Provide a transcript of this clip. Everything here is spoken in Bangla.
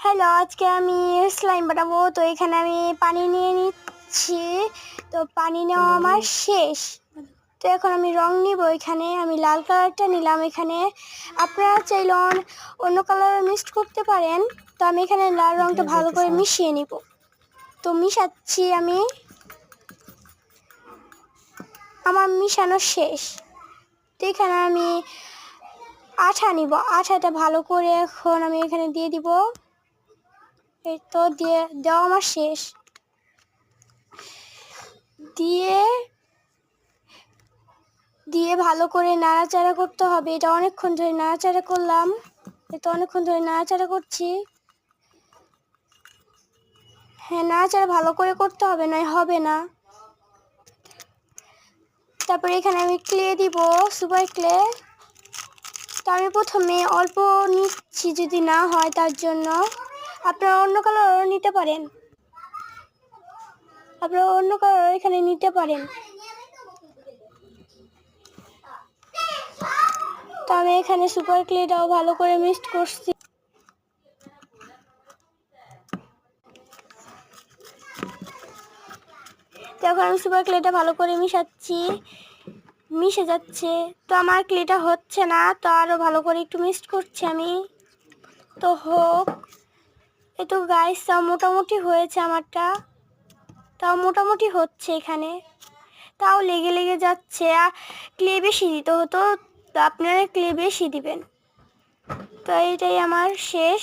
হ্যালো, আজকে আমি স্লাইম বানাবো। তো এখানে আমি পানি নিয়ে নিচ্ছি। তো পানি নেওয়া আমার শেষ। তো এখন আমি রং নিব। এখানে আমি লাল কালারটা নিলাম। এখানে আপনারা চাইলে অন্য কালার মিক্সড করতে পারেন। তো আমি এখানে লাল রংটা ভালো করে মিশিয়ে নিব। তো মিশাচ্ছি আমি। আমার মিশানো শেষ। তো এখানে আমি আঠা নিব। আঠাটা ভালো করে এখন আমি এখানে দিয়ে দিব। এই তো দেওয়া আমার শেষ। দিয়ে ভালো করে নাড়াচাড়া করতে হবে। এটা অনেকক্ষণ ধরে নাড়াচাড়া করলাম। এটা অনেকক্ষণ ধরে নাড়াচাড়া করছি। হ্যাঁ, নাড়াচাড়া ভালো করে করতে হবে, নয় হবে না। তারপরে এখানে আমি ক্লে দিব, সুপার ক্লে। তো আমি প্রথমে অল্প নিচ্ছি, যদি না হয় তার জন্য আপনারা অন্য কালারও নিতে পারেন। এখানে নিতে পারেন। তো আমি এখানে সুপার ক্লেটাও ভালো করে মিক্সড করছি। তো এখন আমি সুপার ক্লেটা ভালো করে মিশে যাচ্ছে। তো আমার ক্লেটা হচ্ছে না, তো আরও ভালো করে একটু মিক্সড করছি আমি। তো হোক, একটু গাইস তাও মোটামুটি হয়েছে আমারটা। তাও মোটামুটি হচ্ছে এখানে, তাও লেগে লেগে যাচ্ছে। আর ক্লে বেশি দিতে হতো, তো আপনারা ক্লে বেশি দিবেন। তো এইটাই আমার শেষ।